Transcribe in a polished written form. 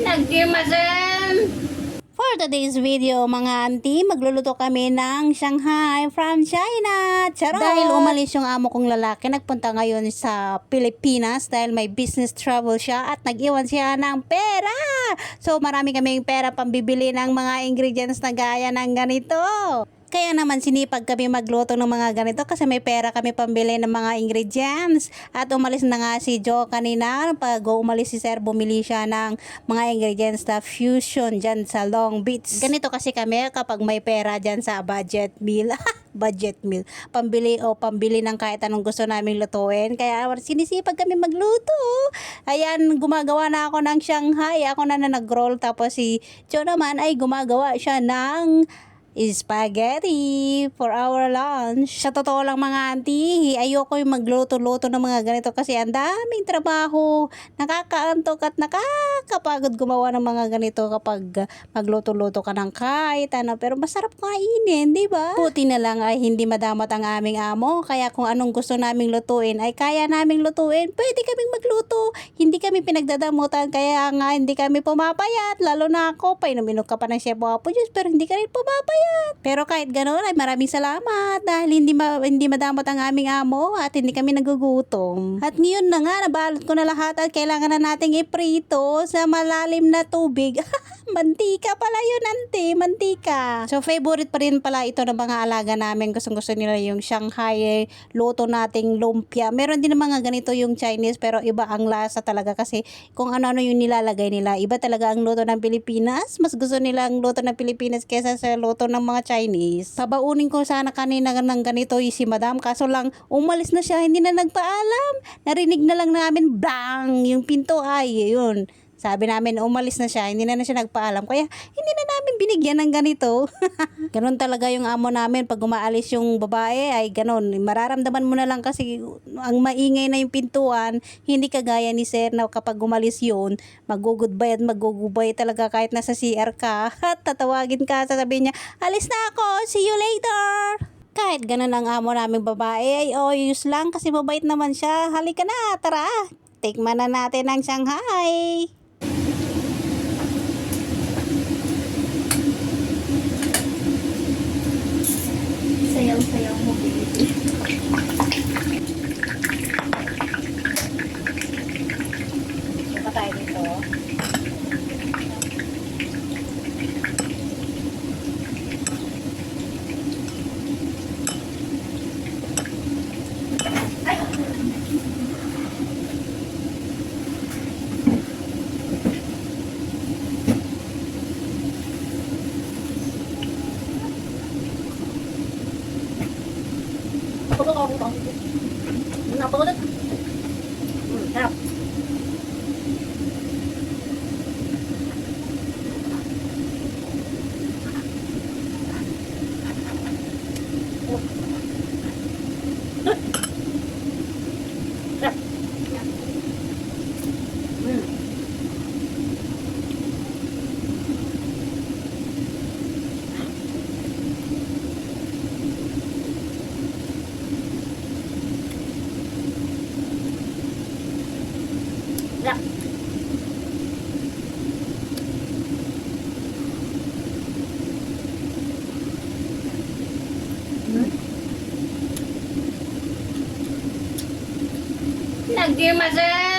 Nagdimasan! For today's video, mga auntie, magluluto kami ng Shanghai from China. Charot! Dahil umalis yung amo kong lalaki, nagpunta ngayon sa Pilipinas dahil may business travel siya at nag-iwan siya ng pera. So marami kaming pera pambibili ng mga ingredients na gaya ng ganito. Kaya naman sinipag kami magluto ng mga ganito kasi may pera kami pambili ng mga ingredients. At umalis na nga si Joe kanina. Pag umalis si Sir, bumili siya ng mga ingredients na fusion dyan sa Long Beach. Ganito kasi kami kapag may pera dyan sa budget meal. Budget meal. Pambili ng kahit anong gusto naming lutuin. Kaya sinisipag kami magluto. Ayan, gumagawa na ako ng Shanghai. Ako na nag-roll. Tapos si Joe naman ay gumagawa siya ng spaghetti for our lunch. Sa totoo lang mga auntie, ayoko yung magluto-luto ng mga ganito kasi ang daming trabaho. Nakakaantok at nakakapagod gumawa ng mga ganito kapag magluto-luto ka ng kahit ano. Pero masarap kainin, di ba? Buti na lang ay hindi madamot ang aming amo. Kaya kung anong gusto naming lutuin ay kaya naming lutuin. Pwede kaming magluto. Hindi kami pinagdadamutan. Kaya nga hindi kami pumapayat. Lalo na ako, painom-inom ka pa ng Chef Wapo Juice pero hindi ka rin pumapayat. Pero kahit ganoon ay maraming salamat dahil hindi madamot ang aming amo at hindi kami nagugutom. At ngayon na nga, nabalot ko na lahat at kailangan na nating iprito sa malalim na tubig. Mantika pala yun, ante. Mantika. So, favorite pa rin pala ito ng mga alaga namin. Gusto nila yung Shanghai, luto nating lumpia. Meron din ng mga ganito yung Chinese pero iba ang lasa talaga kasi kung ano-ano yung nilalagay nila. Iba talaga ang luto ng Pilipinas. Mas gusto nila ang luto ng Pilipinas kesa sa luto ng mga Chinese. Pabaunin ko sana kanina ng ganito si Madam. Kaso lang, umalis na siya. Hindi na nagpaalam. Narinig na lang namin, bang! Yung pinto ay, yun. Sabi namin, umalis na siya. Hindi na siya nagpaalam. Kaya, hindi na namin binigyan ng ganito. Ganon talaga yung amo namin. Pag umaalis yung babae, ay ganon. Mararamdaman mo na lang kasi ang maingay na yung pintuan. Hindi kagaya ni Sir na kapag umalis yun, mag-goodbye at mag-goodbye talaga kahit nasa CR ka. At tatawagin ka, sasabihin niya, alis na ako, see you later. Kahit ganon ang amo naming babae, ay oyos lang kasi mabait naman siya. Halika na, tara. Tikman na natin ang Shanghai. Sayaw-sayaw mo, baby. Diba tayo dito? Pagkakabutang. Napagod. Sarap. Sarap. Sarap. Nagdimasan!